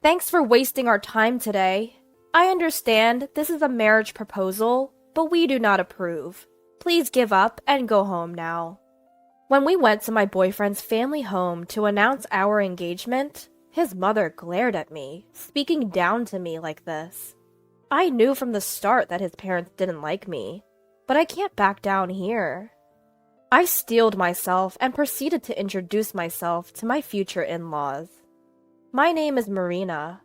Thanks for wasting our time today. I understand this is a marriage proposal, but we do not approve. Please give up and go home now. When we went to my boyfriend's family home to announce our engagement, his mother glared at me, speaking down to me like this. I knew from the start that his parents didn't like me, but I can't back down here. I steeled myself and proceeded to introduce myself to my future in-laws. My name is Marina.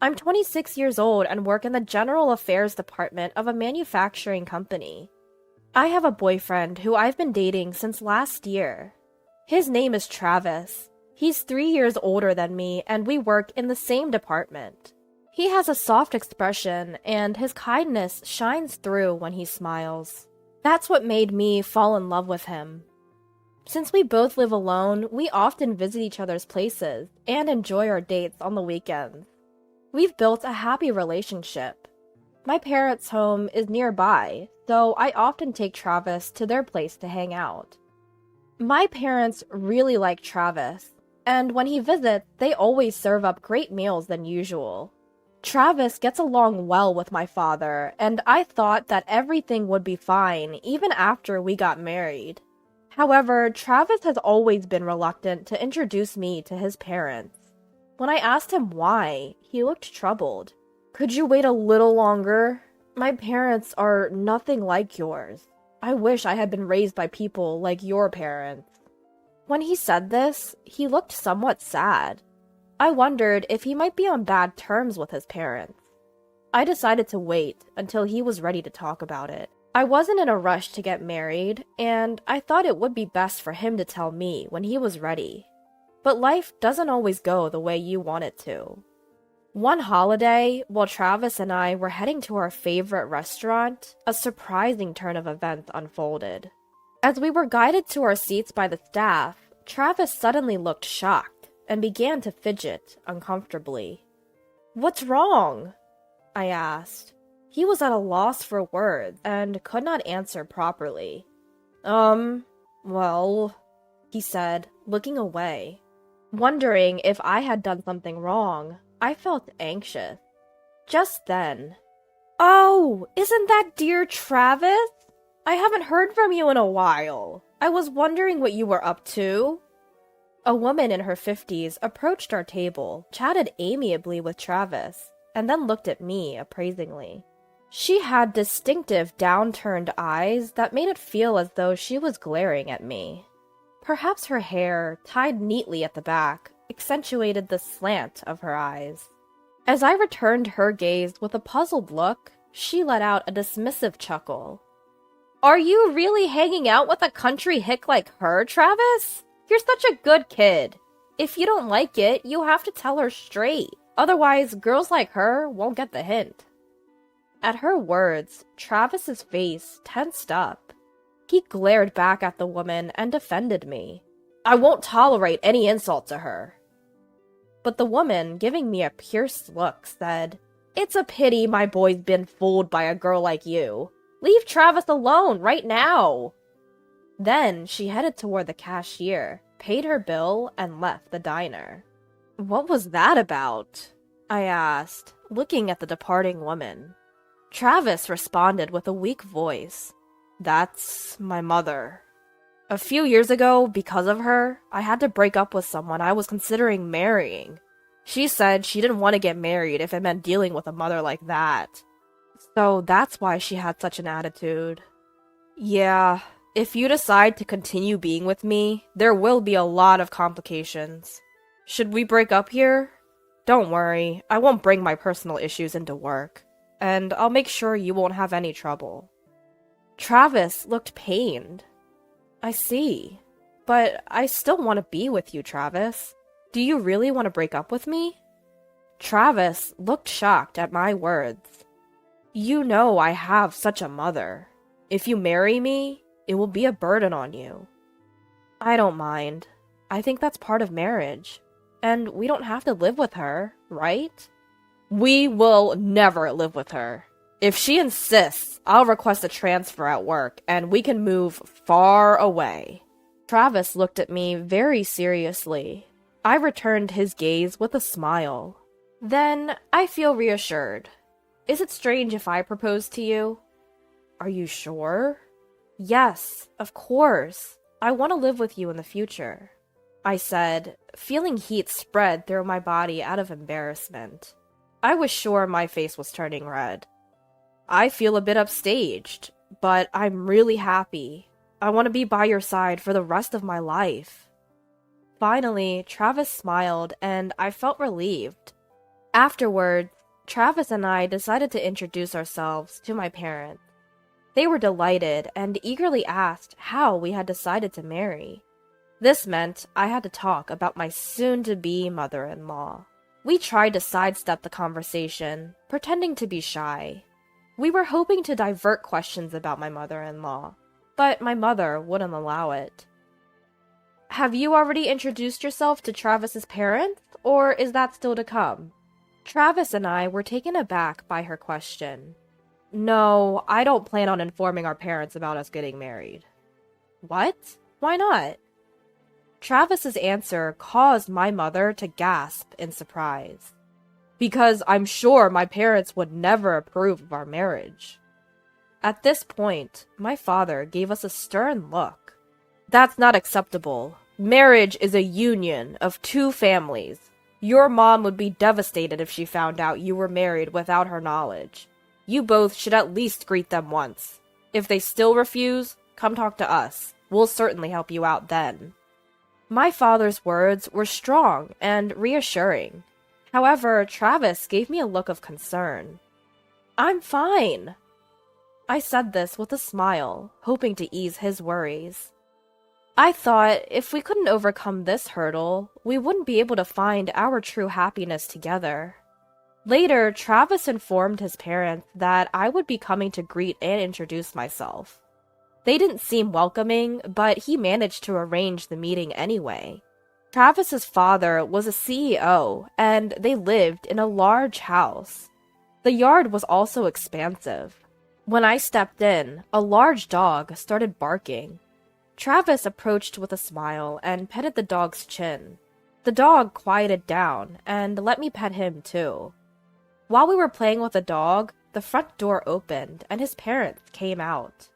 I'm 26 years old and work in the General Affairs Department of a manufacturing company. I have a boyfriend who I've been dating since last year. His name is Travis. He's 3 years older than me and we work in the same department. He has a soft expression and his kindness shines through when he smiles. That's what made me fall in love with him. Since we both live alone, we often visit each other's places and enjoy our dates on the weekends. We've built a happy relationship. My parents' home is nearby, so I often take Travis to their place to hang out. My parents really like Travis, and when he visits, they always serve up great meals than usual. Travis gets along well with my father, and I thought that everything would be fine even after we got married. However, Travis has always been reluctant to introduce me to his parents. When I asked him why, he looked troubled. Could you wait a little longer? My parents are nothing like yours. I wish I had been raised by people like your parents. When he said this, he looked somewhat sad. I wondered if he might be on bad terms with his parents. I decided to wait until he was ready to talk about it. I wasn't in a rush to get married, and I thought it would be best for him to tell me when he was ready. But life doesn't always go the way you want it to. One holiday, while Travis and I were heading to our favorite restaurant, a surprising turn of events unfolded. As we were guided to our seats by the staff, Travis suddenly looked shocked and began to fidget uncomfortably. "What's wrong?" I asked. He was at a loss for words and could not answer properly. Well, he said, looking away. Wondering if I had done something wrong, I felt anxious. Just then, "Oh, isn't that dear Travis? I haven't heard from you in a while. I was wondering what you were up to." A woman in her 50s approached our table, chatted amiably with Travis, and then looked at me appraisingly. She had distinctive downturned eyes that made it feel as though she was glaring at me. Perhaps her hair, tied neatly at the back, accentuated the slant of her eyes. As I returned her gaze with a puzzled look, she let out a dismissive chuckle. "Are you really hanging out with a country hick like her, Travis? You're such a good kid. If you don't like it, you have to tell her straight. Otherwise, girls like her won't get the hint." At her words, Travis's face tensed up. He glared back at the woman and defended me. "I won't tolerate any insult to her." But the woman, giving me a pierced look, said, "It's a pity my boy's been fooled by a girl like you. Leave Travis alone right now." Then she headed toward the cashier, paid her bill, and left the diner. "What was that about?" I asked, looking at the departing woman. Travis responded with a weak voice. "That's my mother. A few years ago, because of her, I had to break up with someone I was considering marrying. She said she didn't want to get married if it meant dealing with a mother like that. So that's why she had such an attitude. Yeah, if you decide to continue being with me, there will be a lot of complications. Should we break up here? Don't worry, I won't bring my personal issues into work, and I'll make sure you won't have any trouble." Travis looked pained. "I see. But I still want to be with you, Travis. Do you really want to break up with me?" Travis looked shocked at my words. "You know I have such a mother. If you marry me, it will be a burden on you." "I don't mind. I think that's part of marriage. And we don't have to live with her, right?" "We will never live with her. If she insists, I'll request a transfer at work, and we can move far away." Travis looked at me very seriously. I returned his gaze with a smile. Then I feel reassured. Is it strange if I propose to you? Are you sure? Yes, of course. I want to live with you in the future, I said, feeling heat spread through my body out of embarrassment. I was sure my face was turning red. I feel a bit upstaged, but I'm really happy. I want to be by your side for the rest of my life. Finally, Travis smiled, and I felt relieved. Afterwards, Travis and I decided to introduce ourselves to my parents. They were delighted and eagerly asked how we had decided to marry. This meant I had to talk about my soon-to-be mother-in-law. We tried to sidestep the conversation, pretending to be shy. We were hoping to divert questions about my mother-in-law, but my mother wouldn't allow it. Have you already introduced yourself to Travis's parents, or is that still to come? Travis and I were taken aback by her question. No, I don't plan on informing our parents about us getting married. What? Why not? Travis's answer caused my mother to gasp in surprise. Because I'm sure my parents would never approve of our marriage. At this point, my father gave us a stern look. That's not acceptable. Marriage is a union of two families. Your mom would be devastated if she found out you were married without her knowledge. You both should at least greet them once. If they still refuse, come talk to us. We'll certainly help you out then. My father's words were strong and reassuring. However, Travis gave me a look of concern. I'm fine. I said this with a smile, hoping to ease his worries. I thought if we couldn't overcome this hurdle, we wouldn't be able to find our true happiness together. Later, Travis informed his parents that I would be coming to greet and introduce myself. They didn't seem welcoming, but he managed to arrange the meeting anyway. Travis's father was a CEO, and they lived in a large house. The yard was also expansive. When I stepped in, a large dog started barking. Travis approached with a smile and petted the dog's chin. The dog quieted down and let me pet him too. While we were playing with the dog, the front door opened and his parents came out.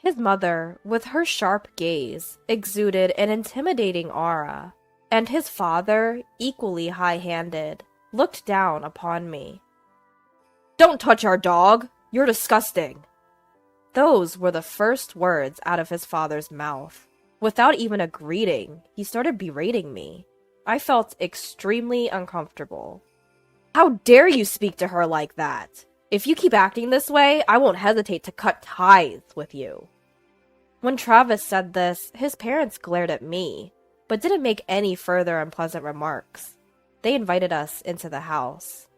His mother, with her sharp gaze, exuded an intimidating aura, and his father, equally high-handed, looked down upon me. "Don't touch our dog! You're disgusting!" Those were the first words out of his father's mouth. Without even a greeting, he started berating me. I felt extremely uncomfortable. "How dare you speak to her like that? If you keep acting this way, I won't hesitate to cut ties with you." When Travis said this, his parents glared at me, but didn't make any further unpleasant remarks. They invited us into the house.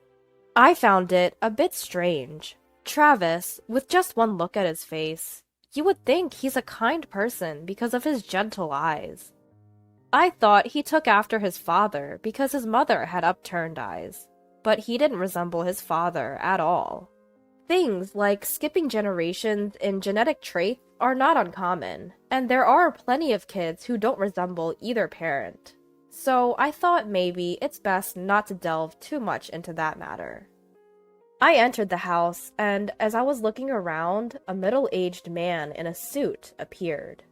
I found it a bit strange. Travis, with just one look at his face, you would think he's a kind person because of his gentle eyes. I thought he took after his father because his mother had upturned eyes, but he didn't resemble his father at all. Things like skipping generations in genetic traits are not uncommon, and there are plenty of kids who don't resemble either parent. So I thought maybe it's best not to delve too much into that matter. I entered the house, and as I was looking around, a middle-aged man in a suit appeared.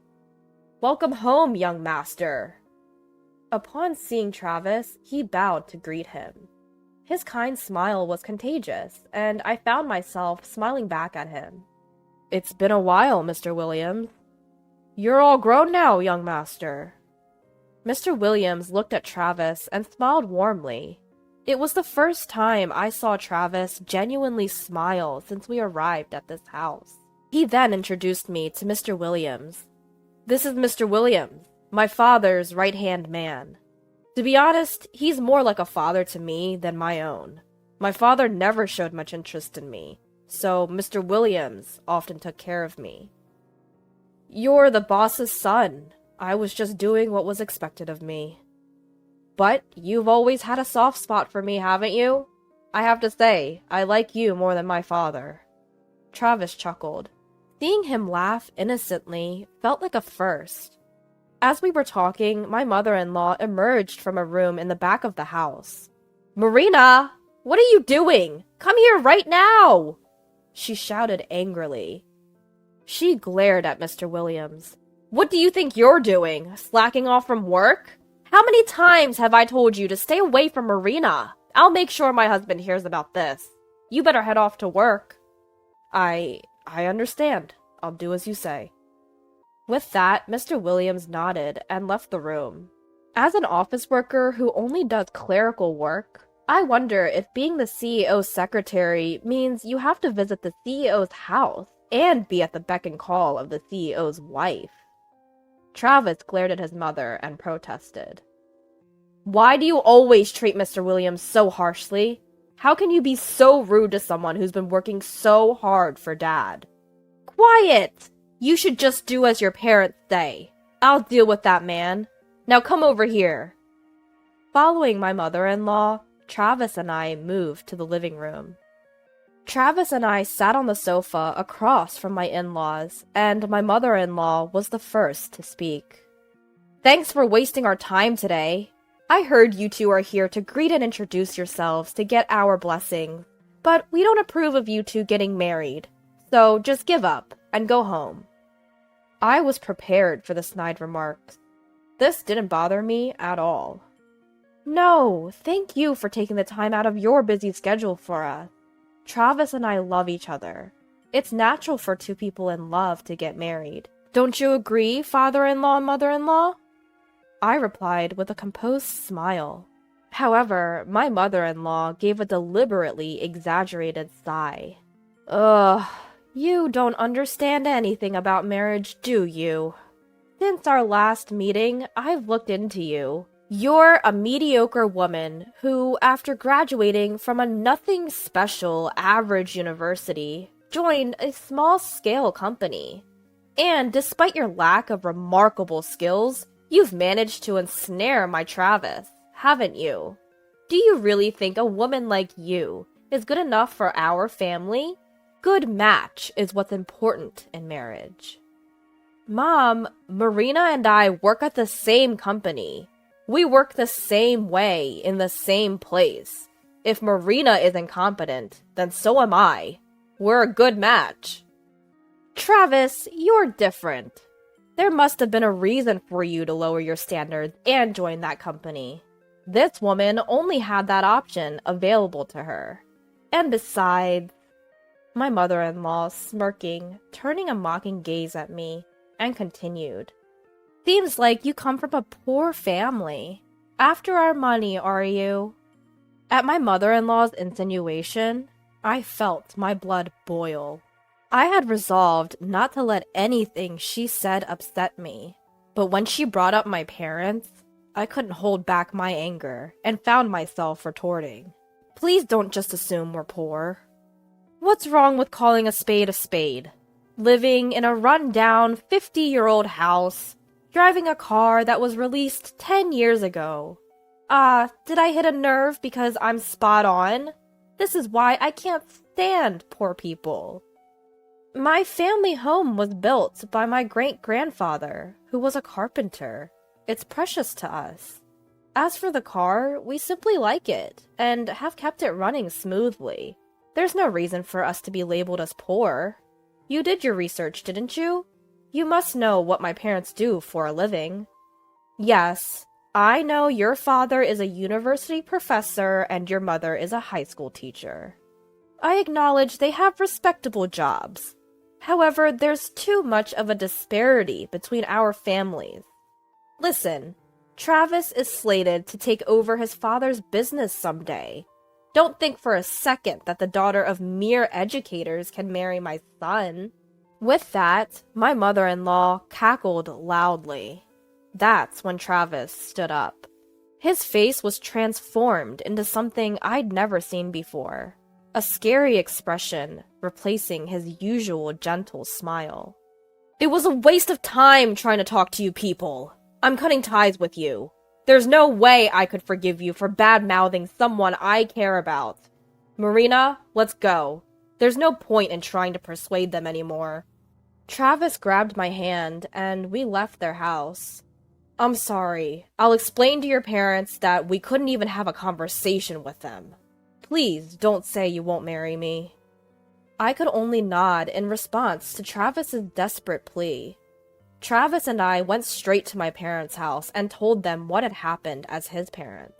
"Welcome home, young master!" Upon seeing Travis, he bowed to greet him. His kind smile was contagious, and I found myself smiling back at him. "It's been a while, Mr. Williams." "You're all grown now, young master." Mr. Williams looked at Travis and smiled warmly. It was the first time I saw Travis genuinely smile since we arrived at this house. He then introduced me to Mr. Williams. "This is Mr. Williams, my father's right-hand man. To be honest, he's more like a father to me than my own. My father never showed much interest in me, so Mr. Williams often took care of me." "You're the boss's son. I was just doing what was expected of me." "But you've always had a soft spot for me, haven't you? I have to say, I like you more than my father." Travis chuckled. Seeing him laugh innocently felt like a first. As we were talking, my mother-in-law emerged from a room in the back of the house. "Marina!" What are you doing? Come here right now! She shouted angrily. She glared at Mr. Williams. What do you think you're doing? Slacking off from work? How many times have I told you to stay away from Marina? I'll make sure my husband hears about this. You better head off to work. I understand. I'll do as you say. With that, Mr. Williams nodded and left the room. As an office worker who only does clerical work, I wonder if being the CEO's secretary means you have to visit the CEO's house and be at the beck and call of the CEO's wife. Travis glared at his mother and protested. Why do you always treat Mr. Williams so harshly? How can you be so rude to someone who's been working so hard for Dad? Quiet! You should just do as your parents say. I'll deal with that man. Now come over here. Following my mother-in-law, Travis and I moved to the living room. Travis and I sat on the sofa across from my in-laws, and my mother-in-law was the first to speak. Thanks for wasting our time today. I heard you two are here to greet and introduce yourselves to get our blessings, but we don't approve of you two getting married, so just give up and go home. I was prepared for the snide remarks. This didn't bother me at all. No, thank you for taking the time out of your busy schedule for us. Travis and I love each other. It's natural for two people in love to get married. Don't you agree, father-in-law and mother-in-law? I replied with a composed smile. However, my mother-in-law gave a deliberately exaggerated sigh. Ugh, you don't understand anything about marriage, do you? Since our last meeting, I've looked into you. You're a mediocre woman who, after graduating from a nothing special average university, joined a small-scale company. And despite your lack of remarkable skills, you've managed to ensnare my Travis, haven't you? Do you really think a woman like you is good enough for our family? Good match is what's important in marriage. Mom, Marina and I work at the same company. We work the same way in the same place. If Marina is incompetent, then so am I. We're a good match. Travis, you're different. There must have been a reason for you to lower your standards and join that company. This woman only had that option available to her. And besides, my mother-in-law smirking, turning a mocking gaze at me, and continued. Seems like you come from a poor family. After our money, are you? At my mother-in-law's insinuation, I felt my blood boil. I had resolved not to let anything she said upset me, but when she brought up my parents, I couldn't hold back my anger and found myself retorting. Please don't just assume we're poor. What's wrong with calling a spade a spade? Living in a run-down 50-year-old house, driving a car that was released 10 years ago. Did I hit a nerve because I'm spot on? This is why I can't stand poor people. My family home was built by my great-grandfather, who was a carpenter. It's precious to us. As for the car, we simply like it, and have kept it running smoothly. There's no reason for us to be labeled as poor. You did your research, didn't you? You must know what my parents do for a living. Yes, I know your father is a university professor and your mother is a high school teacher. I acknowledge they have respectable jobs. However, there's too much of a disparity between our families. Listen, Travis is slated to take over his father's business someday. Don't think for a second that the daughter of mere educators can marry my son. With that, my mother-in-law cackled loudly. That's when Travis stood up. His face was transformed into something I'd never seen before. A scary expression replacing his usual gentle smile. It was a waste of time trying to talk to you people. I'm cutting ties with you. There's no way I could forgive you for bad-mouthing someone I care about. Marina, let's go. There's no point in trying to persuade them anymore. Travis grabbed my hand, and we left their house. I'm sorry. I'll explain to your parents that we couldn't even have a conversation with them. Please don't say you won't marry me." I could only nod in response to Travis's desperate plea. Travis and I went straight to my parents' house and told them what had happened as his parent.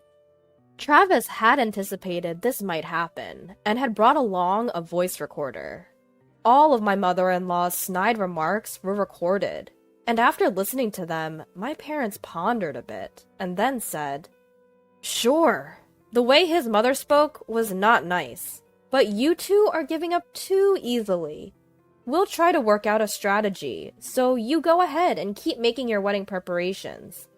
Travis had anticipated this might happen and had brought along a voice recorder. All of my mother-in-law's snide remarks were recorded, and after listening to them, my parents pondered a bit and then said, "Sure, the way his mother spoke was not nice, but you two are giving up too easily. We'll try to work out a strategy, so you go ahead and keep making your wedding preparations.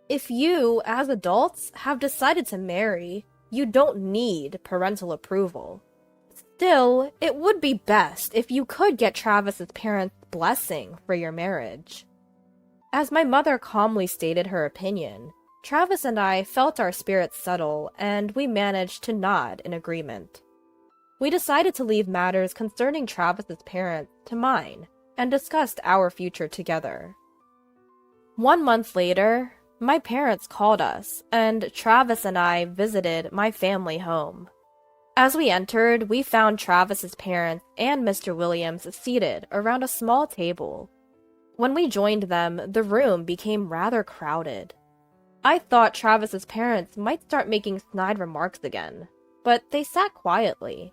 If you, as adults, have decided to marry, you don't need parental approval. Still, it would be best if you could get Travis's parents' blessing for your marriage." As my mother calmly stated her opinion, Travis and I felt our spirits settle, and we managed to nod in agreement. We decided to leave matters concerning Travis's parents to mine, and discussed our future together. 1 month later, my parents called us, and Travis and I visited my family home. As we entered, we found Travis's parents and Mr. Williams seated around a small table. When we joined them, the room became rather crowded. I thought Travis's parents might start making snide remarks again, but they sat quietly.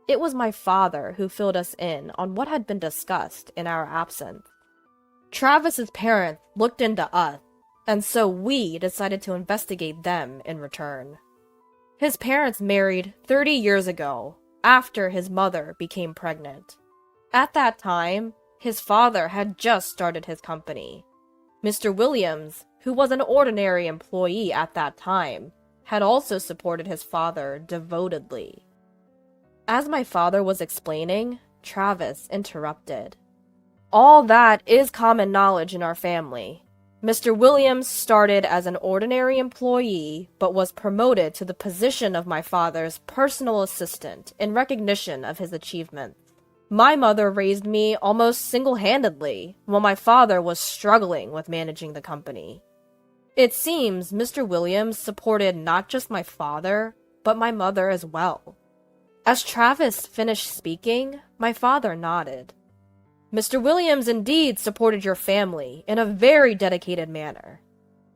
It was my father who filled us in on what had been discussed in our absence. Travis's parents looked into us, and so we decided to investigate them in return. His parents married 30 years ago, after his mother became pregnant. At that time, his father had just started his company. Mr. Williams, who was an ordinary employee at that time, had also supported his father devotedly. As my father was explaining, Travis interrupted. "All that is common knowledge in our family. Mr. Williams started as an ordinary employee, but was promoted to the position of my father's personal assistant in recognition of his achievements. My mother raised me almost single-handedly, while my father was struggling with managing the company. It seems Mr. Williams supported not just my father, but my mother as well." As Travis finished speaking, my father nodded. "Mr. Williams indeed supported your family in a very dedicated manner.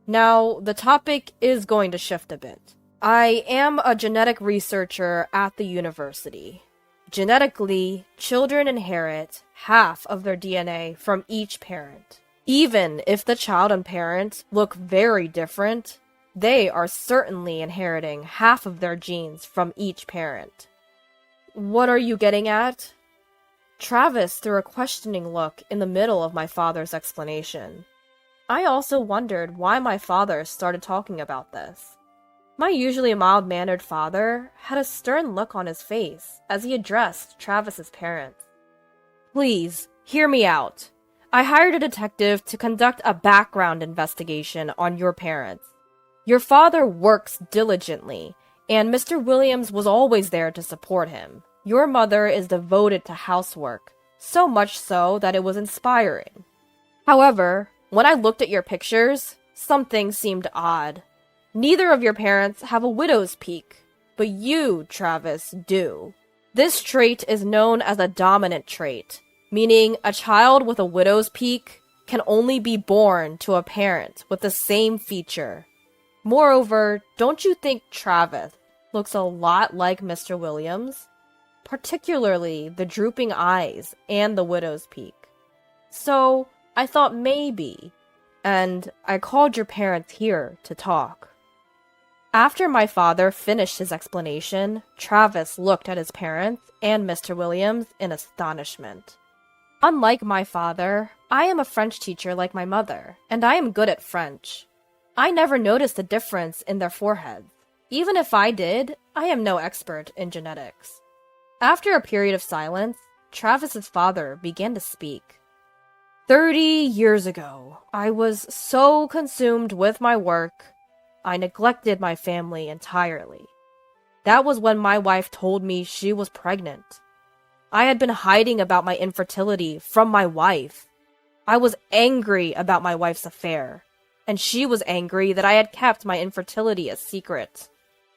Now, the topic is going to shift a bit. I am a genetic researcher at the university. Genetically, children inherit half of their DNA from each parent. Even if the child and parent look very different, they are certainly inheriting half of their genes from each parent." "What are you getting at?" Travis threw a questioning look in the middle of my father's explanation. I also wondered why my father started talking about this. My usually mild-mannered father had a stern look on his face as he addressed Travis's parents. "Please, hear me out. I hired a detective to conduct a background investigation on your parents. Your father works diligently, and Mr. Williams was always there to support him. Your mother is devoted to housework, so much so that it was inspiring. However, when I looked at your pictures, something seemed odd. Neither of your parents have a widow's peak, but you, Travis, do. This trait is known as a dominant trait, meaning a child with a widow's peak can only be born to a parent with the same feature. Moreover, don't you think Travis looks a lot like Mr. Williams? Particularly the drooping eyes and the widow's peak. So, I thought maybe, and I called your parents here to talk." After my father finished his explanation, Travis looked at his parents and Mr. Williams in astonishment. Unlike my father, I am a French teacher like my mother, and I am good at French. I never noticed a difference in their foreheads. Even if I did, I am no expert in genetics. After a period of silence, Travis's father began to speak. 30 years ago, I was so consumed with my work, I neglected my family entirely. That was when my wife told me she was pregnant. I had been hiding about my infertility from my wife. I was angry about my wife's affair, and she was angry that I had kept my infertility a secret.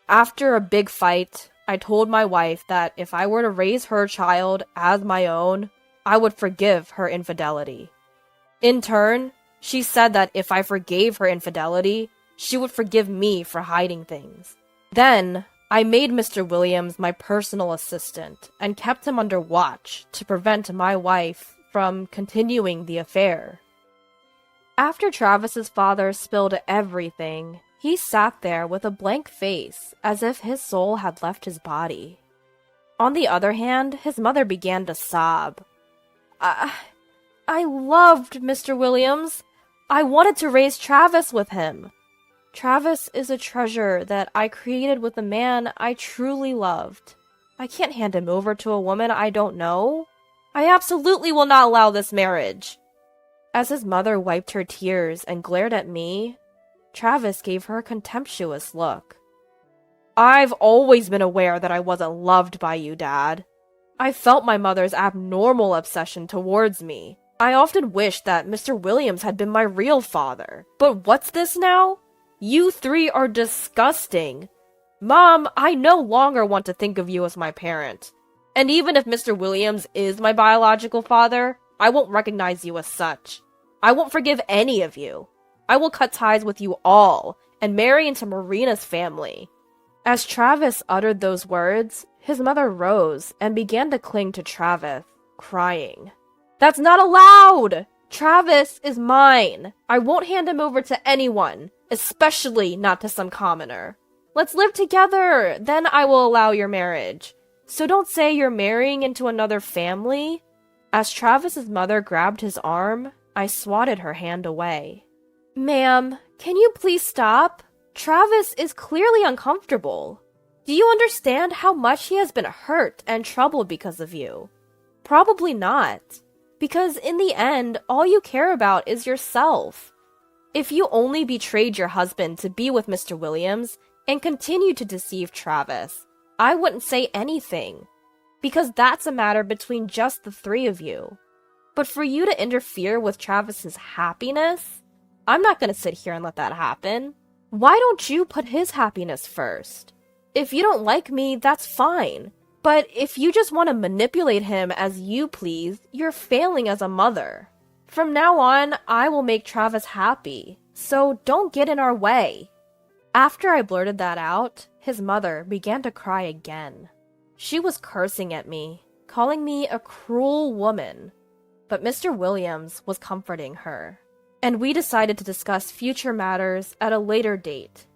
After a big fight, I told my wife that if I were to raise her child as my own, I would forgive her infidelity. In turn, she said that if I forgave her infidelity, she would forgive me for hiding things. Then, I made Mr. Williams my personal assistant and kept him under watch to prevent my wife from continuing the affair. After Travis's father spilled everything, he sat there with a blank face, as if his soul had left his body. On the other hand, his mother began to sob. I loved Mr. Williams. I wanted to raise Travis with him. Travis is a treasure that I created with a man I truly loved. I can't hand him over to a woman I don't know. I absolutely will not allow this marriage. As his mother wiped her tears and glared at me, Travis gave her a contemptuous look. I've always been aware that I wasn't loved by you, Dad. I felt my mother's abnormal obsession towards me. I often wished that Mr. Williams had been my real father. But what's this now? You three are disgusting. Mom, I no longer want to think of you as my parent. And even if Mr. Williams is my biological father, I won't recognize you as such. I won't forgive any of you. I will cut ties with you all and marry into Marina's family. As Travis uttered those words, his mother rose and began to cling to Travis, crying. That's not allowed! Travis is mine. I won't hand him over to anyone, especially not to some commoner. Let's live together, then I will allow your marriage. So don't say you're marrying into another family. As Travis's mother grabbed his arm, I swatted her hand away. Ma'am, can you please stop? Travis is clearly uncomfortable. Do you understand how much he has been hurt and troubled because of you? Probably not. Because in the end, all you care about is yourself. If you only betrayed your husband to be with Mr. Williams and continued to deceive Travis, I wouldn't say anything. Because that's a matter between just the three of you. But for you to interfere with Travis's happiness, I'm not going to sit here and let that happen. Why don't you put his happiness first? If you don't like me, that's fine. But if you just want to manipulate him as you please, you're failing as a mother. From now on, I will make Travis happy, so don't get in our way. After I blurted that out, his mother began to cry again. She was cursing at me, calling me a cruel woman. But Mr. Williams was comforting her, and we decided to discuss future matters at a later date.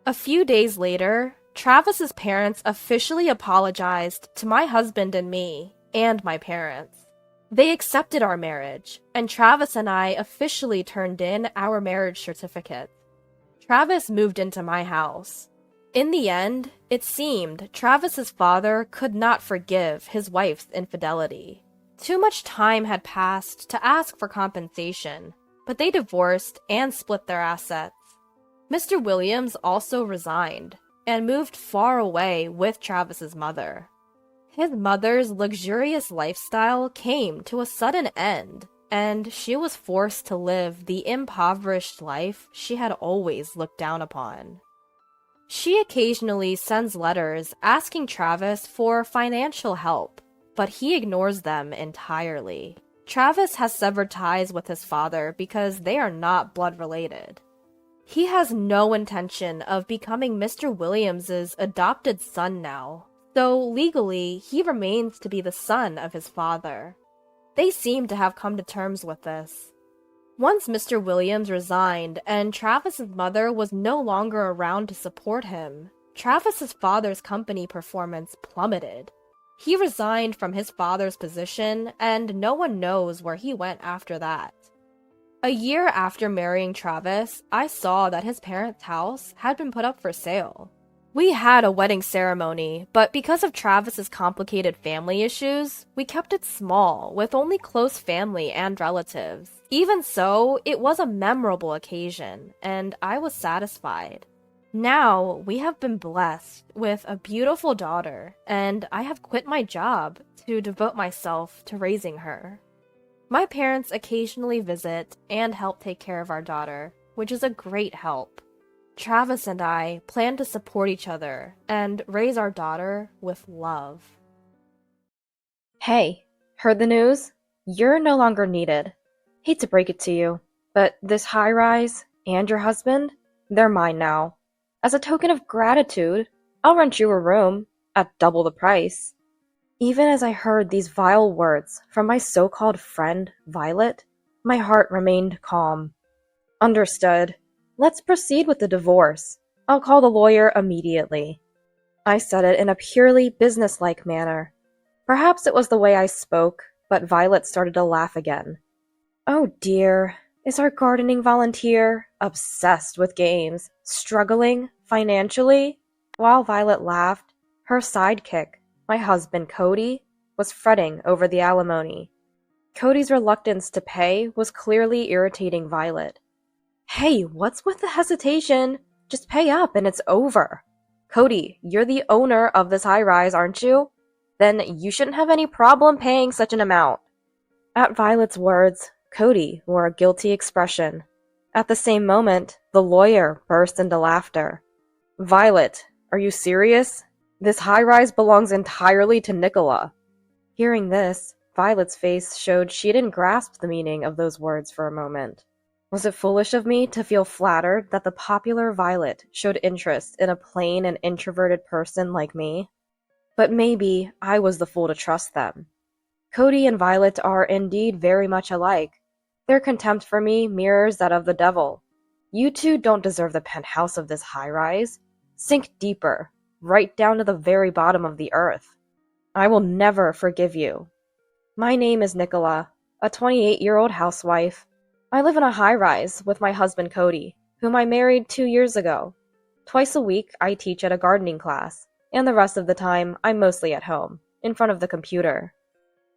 A few days later, Travis's parents officially apologized to my husband and me, and my parents. They accepted our marriage, and Travis and I officially turned in our marriage certificate. Travis moved into my house. In the end, it seemed Travis's father could not forgive his wife's infidelity. Too much time had passed to ask for compensation, but they divorced and split their assets. Mr. Williams also resigned and moved far away with Travis's mother. His mother's luxurious lifestyle came to a sudden end, and she was forced to live the impoverished life she had always looked down upon. She occasionally sends letters asking Travis for financial help, but he ignores them entirely. Travis has severed ties with his father because they are not blood related. He has no intention of becoming Mr. Williams's adopted son now, so legally he remains to be the son of his father. They seem to have come to terms with this. Once Mr. Williams resigned and Travis's mother was no longer around to support him, Travis's father's company performance plummeted. He resigned from his father's position, and no one knows where he went after that. A year after marrying Travis, I saw that his parents' house had been put up for sale. We had a wedding ceremony, but because of Travis's complicated family issues, we kept it small, with only close family and relatives. Even so, it was a memorable occasion, and I was satisfied. Now, we have been blessed with a beautiful daughter, and I have quit my job to devote myself to raising her. My parents occasionally visit and help take care of our daughter, which is a great help. Travis and I plan to support each other and raise our daughter with love. Hey, heard the news? You're no longer needed. Hate to break it to you, but this high-rise and your husband, they're mine now. As a token of gratitude, I'll rent you a room at double the price. Even as I heard these vile words from my so-called friend, Violet, my heart remained calm. Understood. Let's proceed with the divorce. I'll call the lawyer immediately. I said it in a purely businesslike manner. Perhaps it was the way I spoke, but Violet started to laugh again. Oh dear, is our gardening volunteer obsessed with games, struggling financially? While Violet laughed, her sidekick, my husband Cody, was fretting over the alimony. Cody's reluctance to pay was clearly irritating Violet. Hey, what's with the hesitation? Just pay up and it's over. Cody, you're the owner of this high-rise, aren't you? Then you shouldn't have any problem paying such an amount. At Violet's words, Cody wore a guilty expression. At the same moment, the lawyer burst into laughter. Violet, are you serious? This high-rise belongs entirely to Nicola. Hearing this, Violet's face showed she didn't grasp the meaning of those words for a moment. Was it foolish of me to feel flattered that the popular Violet showed interest in a plain and introverted person like me? But maybe I was the fool to trust them. Cody and Violet are indeed very much alike. Their contempt for me mirrors that of the devil. You two don't deserve the penthouse of this high-rise. Sink deeper, right down to the very bottom of the earth. I will never forgive you. My name is Nicola, a 28-year-old housewife. I live in a high-rise with my husband Cody, whom I married 2 years ago. Twice a week I teach at a gardening class, and the rest of the time I'm mostly at home, in front of the computer.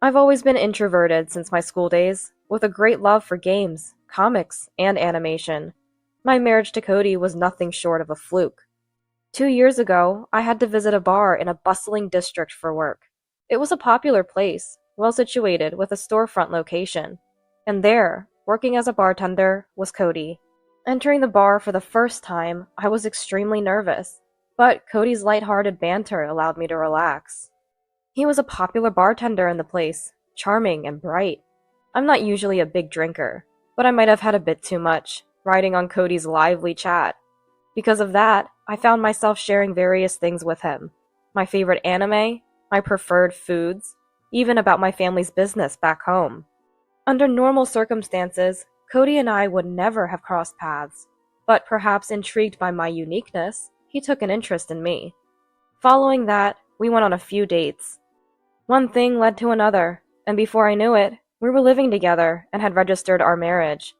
I've always been introverted since my school days, with a great love for games, comics, and animation. My marriage to Cody was nothing short of a fluke. 2 years ago, I had to visit a bar in a bustling district for work. It was a popular place, well situated with a storefront location. And there, working as a bartender, was Cody. Entering the bar for the first time, I was extremely nervous, but Cody's lighthearted banter allowed me to relax. He was a popular bartender in the place, charming and bright. I'm not usually a big drinker, but I might have had a bit too much, riding on Cody's lively chat. Because of that, I found myself sharing various things with him. My favorite anime, my preferred foods, even about my family's business back home. Under normal circumstances, Cody and I would never have crossed paths, but perhaps intrigued by my uniqueness, he took an interest in me. Following that, we went on a few dates. One thing led to another, and before I knew it, we were living together and had registered our marriage.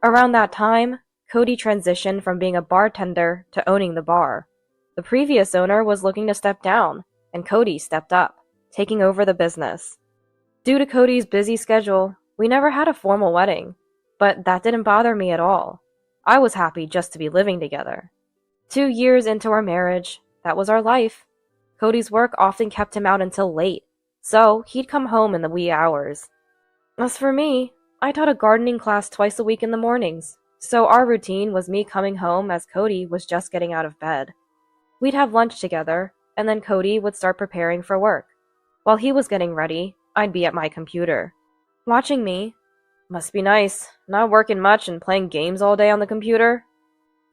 Around that time, Cody transitioned from being a bartender to owning the bar. The previous owner was looking to step down, and Cody stepped up, taking over the business. Due to Cody's busy schedule, we never had a formal wedding, but that didn't bother me at all. I was happy just to be living together. 2 years into our marriage, that was our life. Cody's work often kept him out until late, so he'd come home in the wee hours. As for me, I taught a gardening class twice a week in the mornings, so our routine was me coming home as Cody was just getting out of bed. We'd have lunch together, and then Cody would start preparing for work. While he was getting ready, I'd be at my computer. Watching me. Must be nice, not working much and playing games all day on the computer.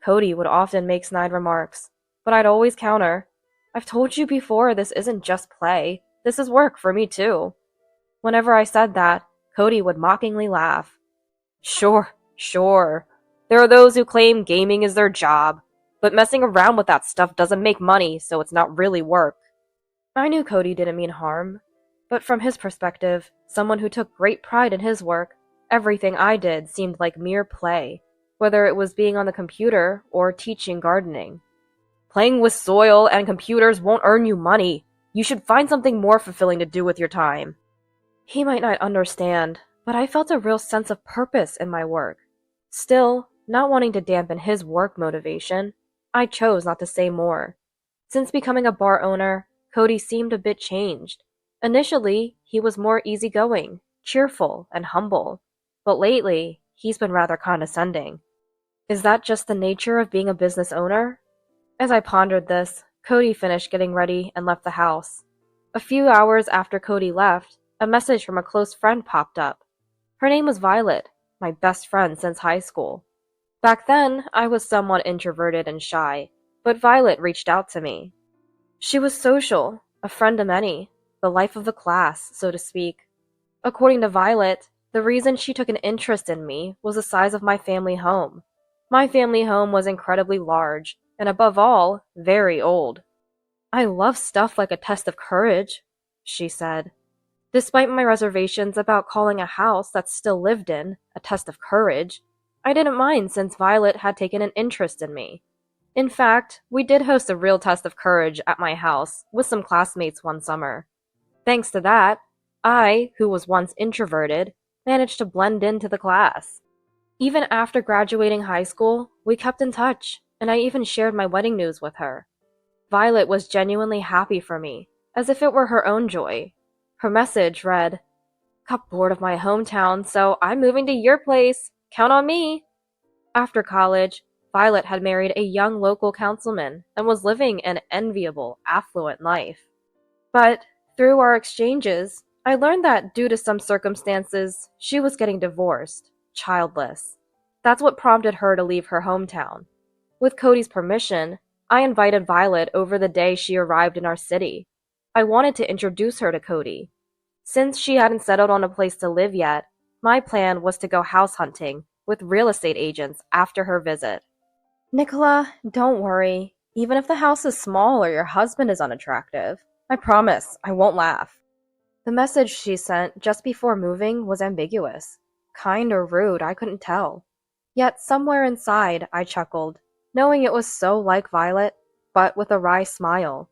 Cody would often make snide remarks, but I'd always counter. I've told you before this isn't just play, this is work for me too. Whenever I said that, Cody would mockingly laugh. Sure. There are those who claim gaming is their job, but messing around with that stuff doesn't make money, so it's not really work. I knew Cody didn't mean harm, but from his perspective, someone who took great pride in his work, everything I did seemed like mere play, whether it was being on the computer or teaching gardening. Playing with soil and computers won't earn you money. You should find something more fulfilling to do with your time. He might not understand, but I felt a real sense of purpose in my work. Still, not wanting to dampen his work motivation, I chose not to say more. Since becoming a bar owner, Cody seemed a bit changed. Initially, he was more easygoing, cheerful, and humble, but lately, he's been rather condescending. Is that just the nature of being a business owner? As I pondered this, Cody finished getting ready and left the house. A few hours after Cody left, a message from a close friend popped up. Her name was Violet, my best friend since high school. Back then, I was somewhat introverted and shy, but Violet reached out to me. She was social, a friend to many, the life of the class, so to speak. According to Violet, the reason she took an interest in me was the size of my family home. My family home was incredibly large, and above all, very old. I love stuff like a test of courage, she said. Despite my reservations about calling a house that's still lived in a test of courage, I didn't mind since Violet had taken an interest in me. In fact, we did host a real test of courage at my house with some classmates one summer. Thanks to that, I, who was once introverted, managed to blend into the class. Even after graduating high school, we kept in touch, and I even shared my wedding news with her. Violet was genuinely happy for me, as if it were her own joy. Her message read, "Got bored of my hometown, so I'm moving to your place. Count on me." After college, Violet had married a young local councilman and was living an enviable, affluent life. But through our exchanges, I learned that due to some circumstances, she was getting divorced, childless. That's what prompted her to leave her hometown. With Cody's permission, I invited Violet over the day she arrived in our city. I wanted to introduce her to Cody. Since she hadn't settled on a place to live yet, my plan was to go house hunting with real estate agents after her visit. Nicola, don't worry. Even if the house is small or your husband is unattractive, I promise I won't laugh. The message she sent just before moving was ambiguous. Kind or rude, I couldn't tell. Yet somewhere inside, I chuckled, knowing it was so like Violet, but with a wry smile.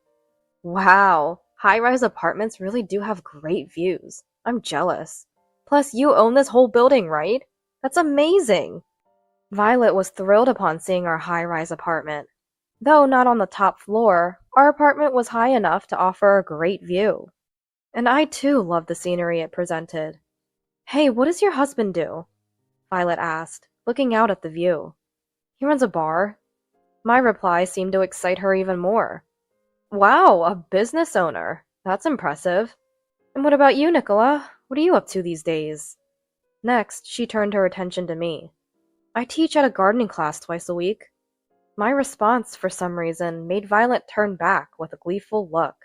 Wow, high-rise apartments really do have great views. I'm jealous. Plus, you own this whole building, right? That's amazing! Violet was thrilled upon seeing our high-rise apartment. Though not on the top floor, our apartment was high enough to offer a great view. And I too loved the scenery it presented. Hey, what does your husband do? Violet asked, looking out at the view. He runs a bar. My reply seemed to excite her even more. Wow, a business owner. That's impressive. And what about you, Nicola? What are you up to these days? Next, she turned her attention to me. I teach at a gardening class twice a week. My response, for some reason, made Violet turn back with a gleeful look.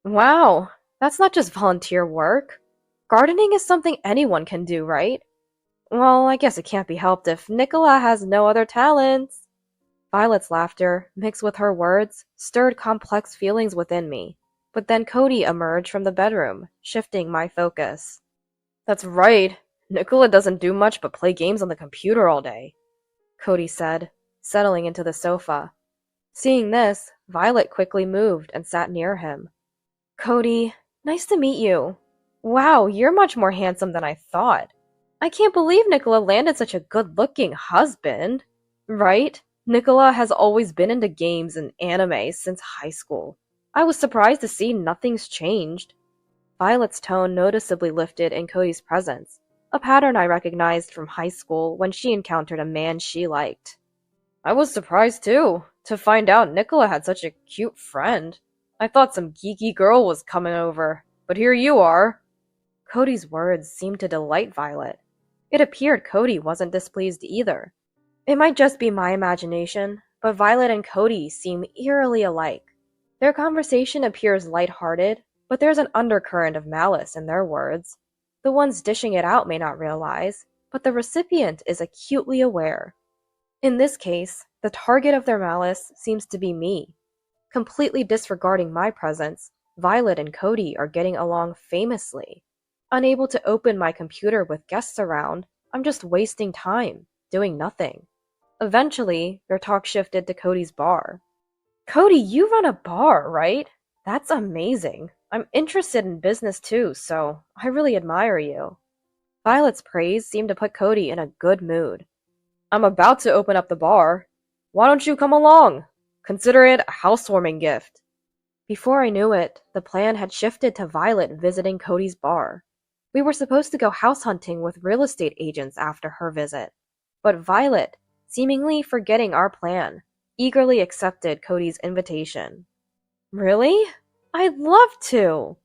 Wow, that's not just volunteer work. Gardening is something anyone can do, right? Well, I guess it can't be helped if Nicola has no other talents. Violet's laughter, mixed with her words, stirred complex feelings within me. But then Cody emerged from the bedroom, shifting my focus. That's right. Nicola doesn't do much but play games on the computer all day, Cody said, settling into the sofa. Seeing this, Violet quickly moved and sat near him. Cody, nice to meet you. Wow, you're much more handsome than I thought. I can't believe Nicola landed such a good-looking husband. Right? Nicola has always been into games and anime since high school. I was surprised to see nothing's changed. Violet's tone noticeably lifted in Cody's presence, a pattern I recognized from high school when she encountered a man she liked. I was surprised too, to find out Nicola had such a cute friend. I thought some geeky girl was coming over, but here you are. Cody's words seemed to delight Violet. It appeared Cody wasn't displeased either. It might just be my imagination, but Violet and Cody seem eerily alike. Their conversation appears lighthearted, but there's an undercurrent of malice in their words. The ones dishing it out may not realize, but the recipient is acutely aware. In this case, the target of their malice seems to be me. Completely disregarding my presence, Violet and Cody are getting along famously. Unable to open my computer with guests around, I'm just wasting time, doing nothing. Eventually, their talk shifted to Cody's bar. Cody, you run a bar, right? That's amazing. I'm interested in business too, so I really admire you. Violet's praise seemed to put Cody in a good mood. I'm about to open up the bar. Why don't you come along? Consider it a housewarming gift. Before I knew it, the plan had shifted to Violet visiting Cody's bar. We were supposed to go house hunting with real estate agents after her visit. But Violet, seemingly forgetting our plan, eagerly accepted Cody's invitation. Really? I'd love to!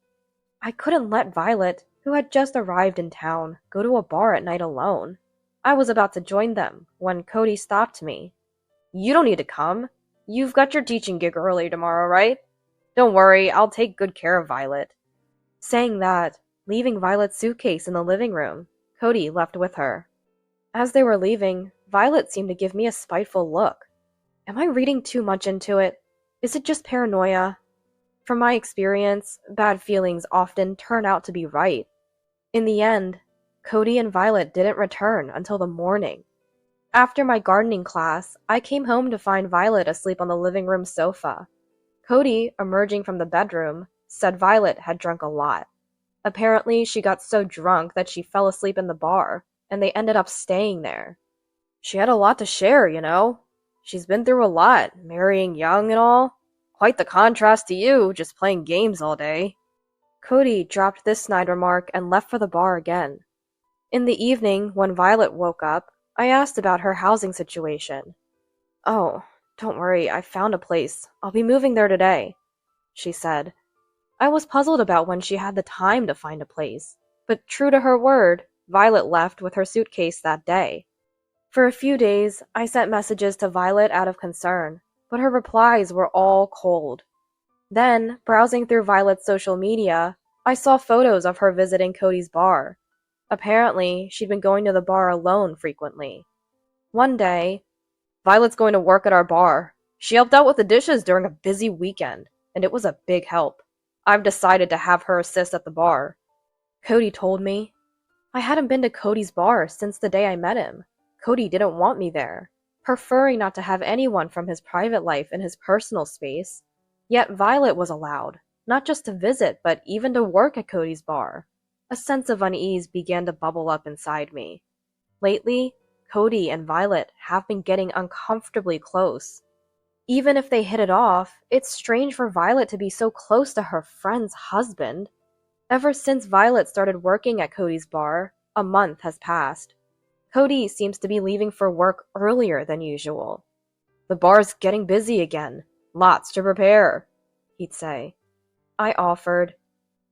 I couldn't let Violet, who had just arrived in town, go to a bar at night alone. I was about to join them when Cody stopped me. You don't need to come. You've got your teaching gig early tomorrow, right? Don't worry, I'll take good care of Violet. Saying that, leaving Violet's suitcase in the living room, Cody left with her. As they were leaving, Violet seemed to give me a spiteful look. Am I reading too much into it? Is it just paranoia? From my experience, bad feelings often turn out to be right. In the end, Cody and Violet didn't return until the morning. After my gardening class, I came home to find Violet asleep on the living room sofa. Cody, emerging from the bedroom, said Violet had drunk a lot. Apparently, she got so drunk that she fell asleep in the bar, and they ended up staying there. She had a lot to share, you know. She's been through a lot, marrying young and all. Quite the contrast to you, just playing games all day. Cody dropped this snide remark and left for the bar again. In the evening, when Violet woke up, I asked about her housing situation. Oh, don't worry, I found a place. I'll be moving there today, she said. I was puzzled about when she had the time to find a place, but true to her word, Violet left with her suitcase that day. For a few days, I sent messages to Violet out of concern, but her replies were all cold. Then, browsing through Violet's social media, I saw photos of her visiting Cody's bar. Apparently, she'd been going to the bar alone frequently. One day, Violet's going to work at our bar. She helped out with the dishes during a busy weekend, and it was a big help. I've decided to have her assist at the bar. Cody told me. I hadn't been to Cody's bar since the day I met him. Cody didn't want me there, preferring not to have anyone from his private life in his personal space. Yet Violet was allowed, not just to visit, but even to work at Cody's bar. A sense of unease began to bubble up inside me. Lately, Cody and Violet have been getting uncomfortably close. Even if they hit it off, it's strange for Violet to be so close to her friend's husband. Ever since Violet started working at Cody's bar, a month has passed. Cody seems to be leaving for work earlier than usual. The bar's getting busy again. Lots to prepare, he'd say. I offered,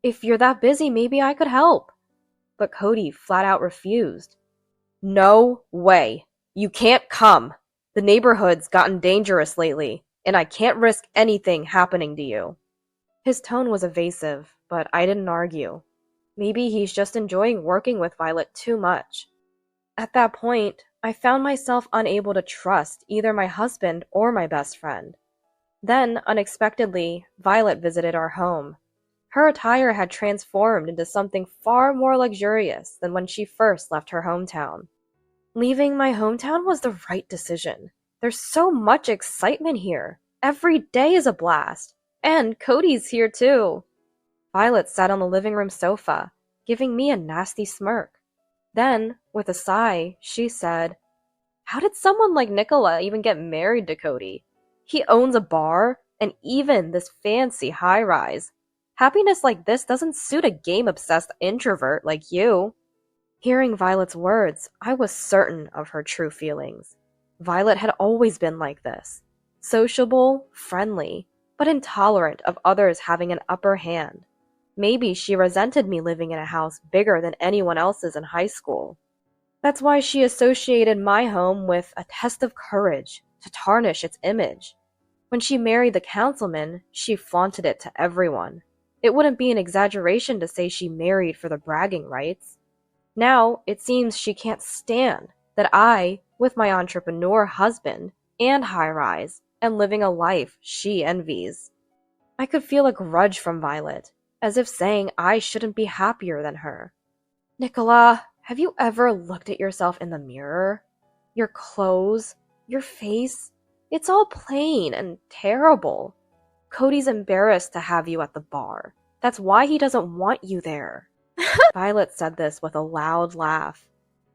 if you're that busy, maybe I could help. But Cody flat out refused. No way. You can't come. The neighborhood's gotten dangerous lately, and I can't risk anything happening to you. His tone was evasive, but I didn't argue. Maybe he's just enjoying working with Violet too much. At that point, I found myself unable to trust either my husband or my best friend. Then, unexpectedly, Violet visited our home. Her attire had transformed into something far more luxurious than when she first left her hometown. Leaving my hometown was the right decision. There's so much excitement here. Every day is a blast. And Cody's here too. Violet sat on the living room sofa, giving me a nasty smirk. Then, with a sigh, she said, how did someone like Nicola even get married to Cody? He owns a bar, and even this fancy high-rise. Happiness like this doesn't suit a game-obsessed introvert like you. Hearing Violet's words, I was certain of her true feelings. Violet had always been like this. Sociable, friendly, but intolerant of others having an upper hand. Maybe she resented me living in a house bigger than anyone else's in high school. That's why she associated my home with a test of courage to tarnish its image. When she married the councilman, she flaunted it to everyone. It wouldn't be an exaggeration to say she married for the bragging rights. Now, it seems she can't stand that I, with my entrepreneur husband and high-rise, am living a life she envies. I could feel a grudge from Violet, as if saying I shouldn't be happier than her. Nicola, have you ever looked at yourself in the mirror? Your clothes, your face, it's all plain and terrible. Cody's embarrassed to have you at the bar. That's why he doesn't want you there. Violet said this with a loud laugh.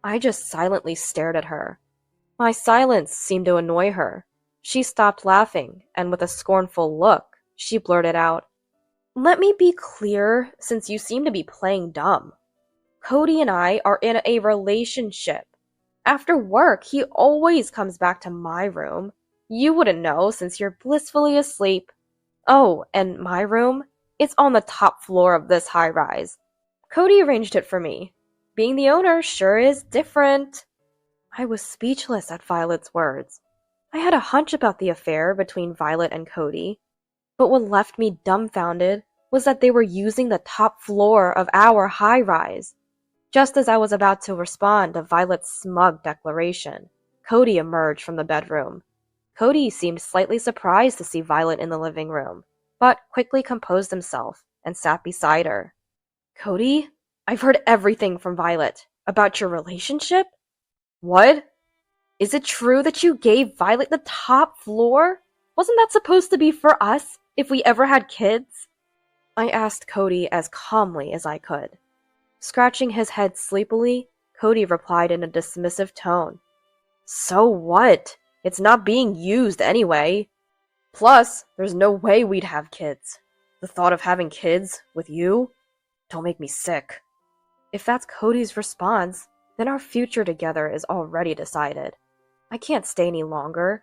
I just silently stared at her. My silence seemed to annoy her. She stopped laughing, and with a scornful look, she blurted out, let me be clear, since you seem to be playing dumb. Cody and I are in a relationship. After work, he always comes back to my room. You wouldn't know since you're blissfully asleep. Oh, and my room? It's on the top floor of this high rise. Cody arranged it for me. Being the owner sure is different. I was speechless at Violet's words. I had a hunch about the affair between Violet and Cody, but what left me dumbfounded was that they were using the top floor of our high rise. Just as I was about to respond to Violet's smug declaration, Cody emerged from the bedroom. Cody seemed slightly surprised to see Violet in the living room, but quickly composed himself and sat beside her. Cody, I've heard everything from Violet about your relationship. What? Is it true that you gave Violet the top floor? Wasn't that supposed to be for us if we ever had kids? I asked Cody as calmly as I could. Scratching his head sleepily, Cody replied in a dismissive tone. So what? It's not being used anyway. Plus, there's no way we'd have kids. The thought of having kids with you? Don't make me sick. If that's Cody's response, then our future together is already decided. I can't stay any longer.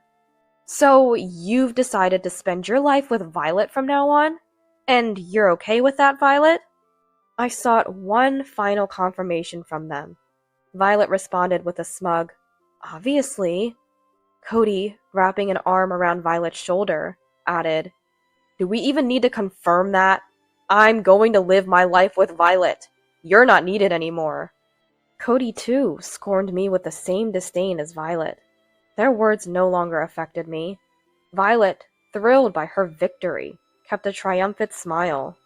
So, you've decided to spend your life with Violet from now on? And you're okay with that, Violet? I sought one final confirmation from them. Violet responded with a smug, obviously. Cody, wrapping an arm around Violet's shoulder, added, Do we even need to confirm that? I'm going to live my life with Violet. You're not needed anymore. Cody, too, scorned me with the same disdain as Violet. Their words no longer affected me. Violet, thrilled by her victory, kept a triumphant smile.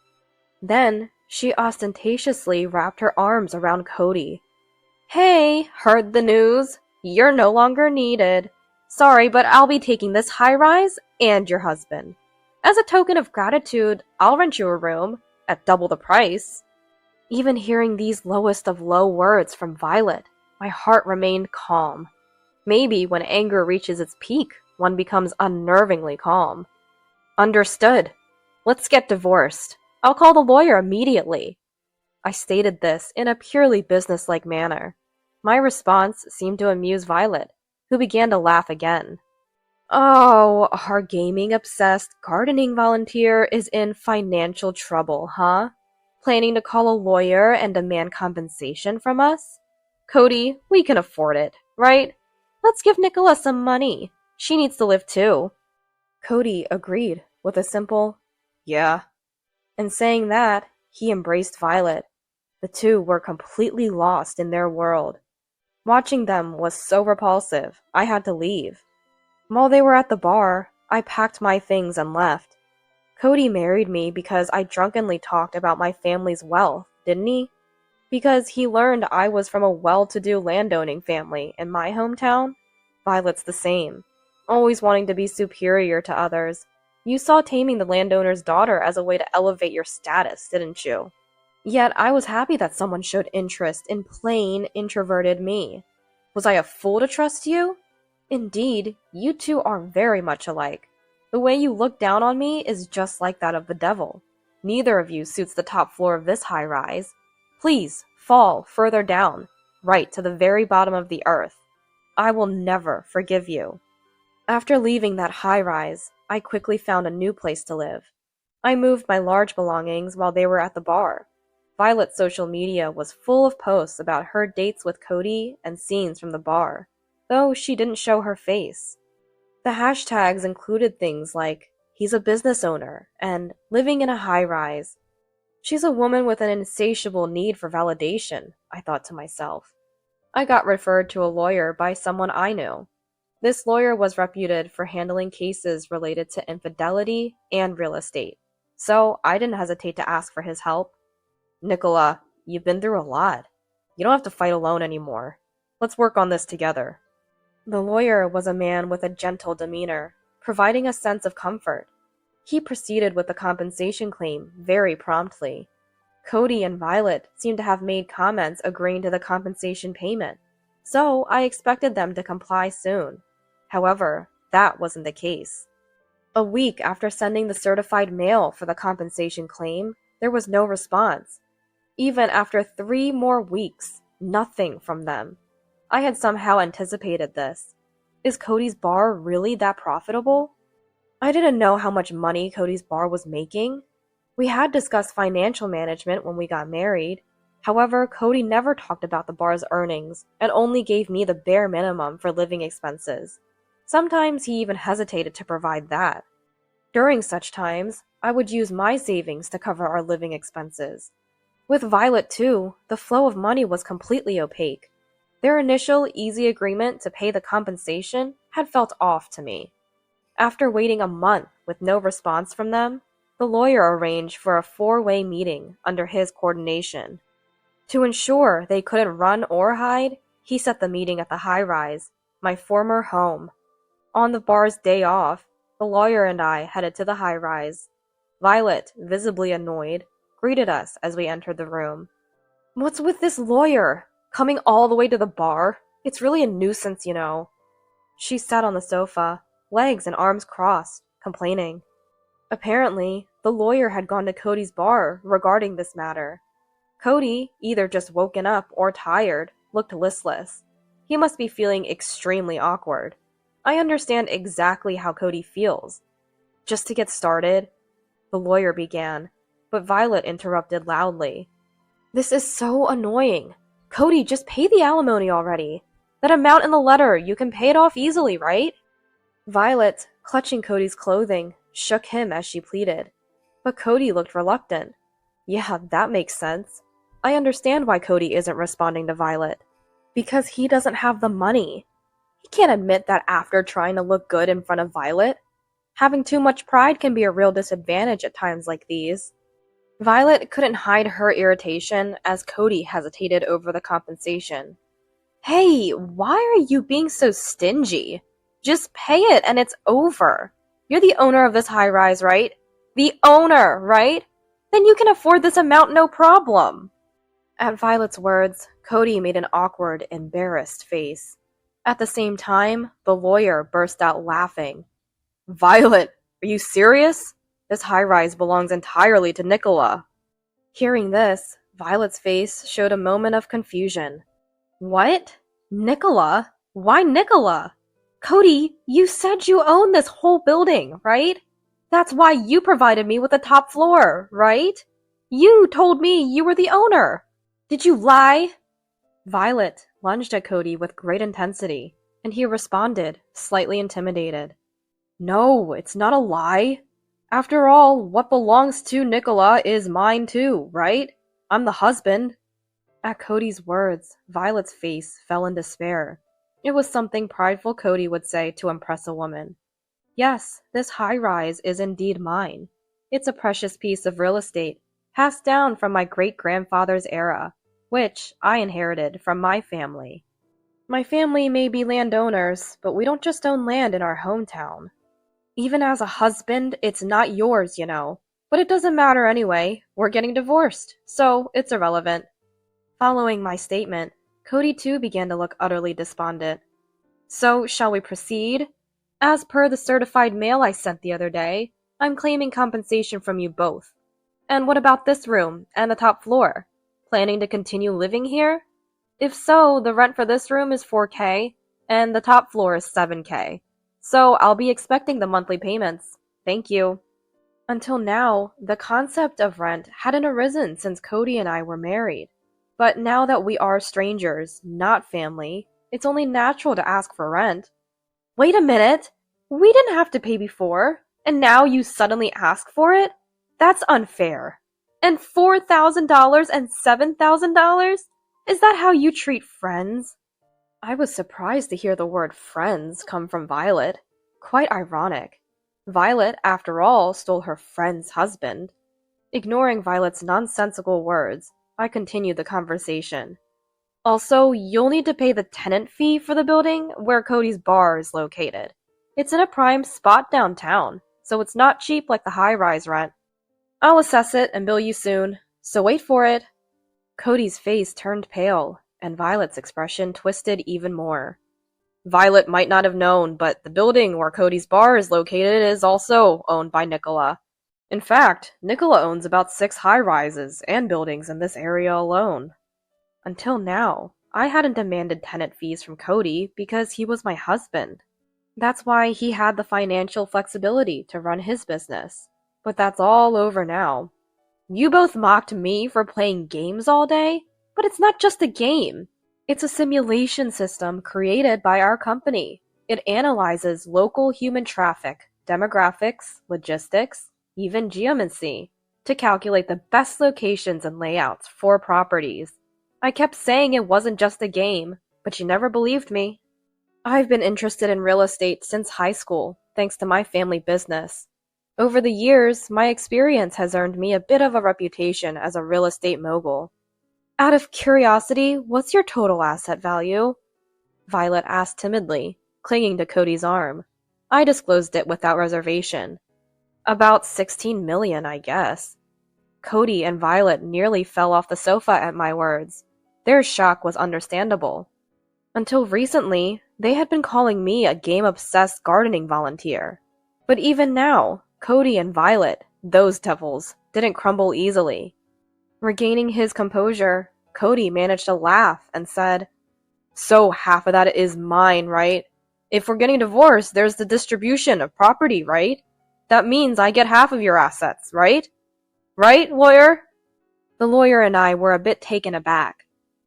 Then, she ostentatiously wrapped her arms around Cody. Hey, heard the news? You're no longer needed. Sorry, but I'll be taking this high-rise and your husband. As a token of gratitude, I'll rent you a room at double the price. Even hearing these lowest of low words from Violet, my heart remained calm. Maybe when anger reaches its peak, one becomes unnervingly calm. Understood. Let's get divorced. I'll call the lawyer immediately. I stated this in a purely businesslike manner. My response seemed to amuse Violet, who began to laugh again. Oh, our gaming-obsessed gardening volunteer is in financial trouble, huh? Planning to call a lawyer and demand compensation from us? Cody, we can afford it, right? Let's give Nicola some money. She needs to live too. Cody agreed with a simple, yeah. And saying that, he embraced Violet. The two were completely lost in their world. Watching them was so repulsive, I had to leave. While they were at the bar, I packed my things and left. Cody married me because I drunkenly talked about my family's wealth, didn't he? Because he learned I was from a well-to-do landowning family in my hometown? Violet's the same, always wanting to be superior to others. You saw taming the landowner's daughter as a way to elevate your status, didn't you? Yet I was happy that someone showed interest in plain, introverted me. Was I a fool to trust you? Indeed, you two are very much alike. The way you look down on me is just like that of the devil. Neither of you suits the top floor of this high rise. Please, fall further down, right to the very bottom of the earth. I will never forgive you. After leaving that high rise, I quickly found a new place to live. I moved my large belongings while they were at the bar. Violet's social media was full of posts about her dates with Cody and scenes from the bar, though she didn't show her face. The hashtags included things like, he's a business owner, and living in a high-rise. She's a woman with an insatiable need for validation, I thought to myself. I got referred to a lawyer by someone I knew. This lawyer was reputed for handling cases related to infidelity and real estate, so I didn't hesitate to ask for his help. Nicola, you've been through a lot. You don't have to fight alone anymore. Let's work on this together. The lawyer was a man with a gentle demeanor, providing a sense of comfort. He proceeded with the compensation claim very promptly. Cody and Violet seemed to have made comments agreeing to the compensation payment, so I expected them to comply soon. However, that wasn't the case. A week after sending the certified mail for the compensation claim, there was no response. Even after 3 more weeks, nothing from them. I had somehow anticipated this. Is Cody's bar really that profitable? I didn't know how much money Cody's bar was making. We had discussed financial management when we got married. However, Cody never talked about the bar's earnings and only gave me the bare minimum for living expenses. Sometimes he even hesitated to provide that. During such times, I would use my savings to cover our living expenses. With Violet, too, the flow of money was completely opaque. Their initial, easy agreement to pay the compensation had felt off to me. After waiting a month with no response from them, the lawyer arranged for a four-way meeting under his coordination. To ensure they couldn't run or hide, he set the meeting at the high-rise, my former home. On the bar's day off, the lawyer and I headed to the high-rise. Violet, visibly annoyed, greeted us as we entered the room. "What's with this lawyer? Coming all the way to the bar? It's really a nuisance, you know." She sat on the sofa, legs and arms crossed, complaining. Apparently, the lawyer had gone to Cody's bar regarding this matter. Cody, either just woken up or tired, looked listless. He must be feeling extremely awkward. I understand exactly how Cody feels. Just to get started, the lawyer began, but Violet interrupted loudly. "This is so annoying. Cody, just pay the alimony already. That amount in the letter, you can pay it off easily, right?" Violet, clutching Cody's clothing, shook him as she pleaded. But Cody looked reluctant. Yeah, that makes sense. I understand why Cody isn't responding to Violet. Because he doesn't have the money. He can't admit that after trying to look good in front of Violet. Having too much pride can be a real disadvantage at times like these. Violet couldn't hide her irritation as Cody hesitated over the compensation. "Hey, why are you being so stingy? Just pay it and it's over. You're the owner of this high-rise, right? The owner, right? Then you can afford this amount no problem." At Violet's words, Cody made an awkward, embarrassed face. At the same time, the lawyer burst out laughing. "Violet, are you serious? This high-rise belongs entirely to Nicola." Hearing this, Violet's face showed a moment of confusion. "What? Nicola? Why Nicola? Cody, you said you own this whole building, right? That's why you provided me with the top floor, right? You told me you were the owner. Did you lie?" Violet lunged at Cody with great intensity, and he responded, slightly intimidated. "No, it's not a lie. After all, what belongs to Nicola is mine too, right? I'm the husband." At Cody's words, Violet's face fell in despair. It was something prideful Cody would say to impress a woman. "Yes, this high-rise is indeed mine. It's a precious piece of real estate, passed down from my great-grandfather's era, which I inherited from my family. My family may be landowners, but we don't just own land in our hometown. Even as a husband, it's not yours, you know. But it doesn't matter anyway. We're getting divorced, so it's irrelevant." Following my statement, Cody too began to look utterly despondent. "So, shall we proceed? As per the certified mail I sent the other day, I'm claiming compensation from you both. And what about this room and the top floor? Planning to continue living here? If so, the rent for this room is $4K, and the top floor is $7K. So I'll be expecting the monthly payments. Thank you." Until now, the concept of rent hadn't arisen since Cody and I were married. But now that we are strangers, not family, it's only natural to ask for rent. "Wait a minute! We didn't have to pay before, and now you suddenly ask for it? That's unfair. And $4,000 and $7,000? Is that how you treat friends?" I was surprised to hear the word friends come from Violet. Quite ironic. Violet, after all, stole her friend's husband. Ignoring Violet's nonsensical words, I continued the conversation. "Also, you'll need to pay the tenant fee for the building where Cody's bar is located. It's in a prime spot downtown, so it's not cheap like the high-rise rent. I'll assess it and bill you soon, so wait for it." Cody's face turned pale, and Violet's expression twisted even more. "Violet might not have known, but the building where Cody's bar is located is also owned by Nicola. In fact, Nicola owns about 6 high-rises and buildings in this area alone." Until now, I hadn't demanded tenant fees from Cody because he was my husband. That's why he had the financial flexibility to run his business. But that's all over now. You both mocked me for playing games all day, but it's not just a game. It's a simulation system created by our company. It analyzes local human traffic, demographics, logistics, even geomancy, to calculate the best locations and layouts for properties. I kept saying it wasn't just a game, but you never believed me. I've been interested in real estate since high school, thanks to my family business. Over the years, my experience has earned me a bit of a reputation as a real estate mogul. Out of curiosity, what's your total asset value? Violet asked timidly, clinging to Cody's arm. I disclosed it without reservation. About 16 million, I guess. Cody and Violet nearly fell off the sofa at my words. Their shock was understandable. Until recently, they had been calling me a game-obsessed gardening volunteer. But even now, Cody and Violet, those devils, didn't crumble easily. Regaining his composure, Cody managed to laugh and said, "So half of that is mine, right? If we're getting divorced, there's the distribution of property, right? That means I get half of your assets, right? Right, lawyer?" The lawyer and I were a bit taken aback.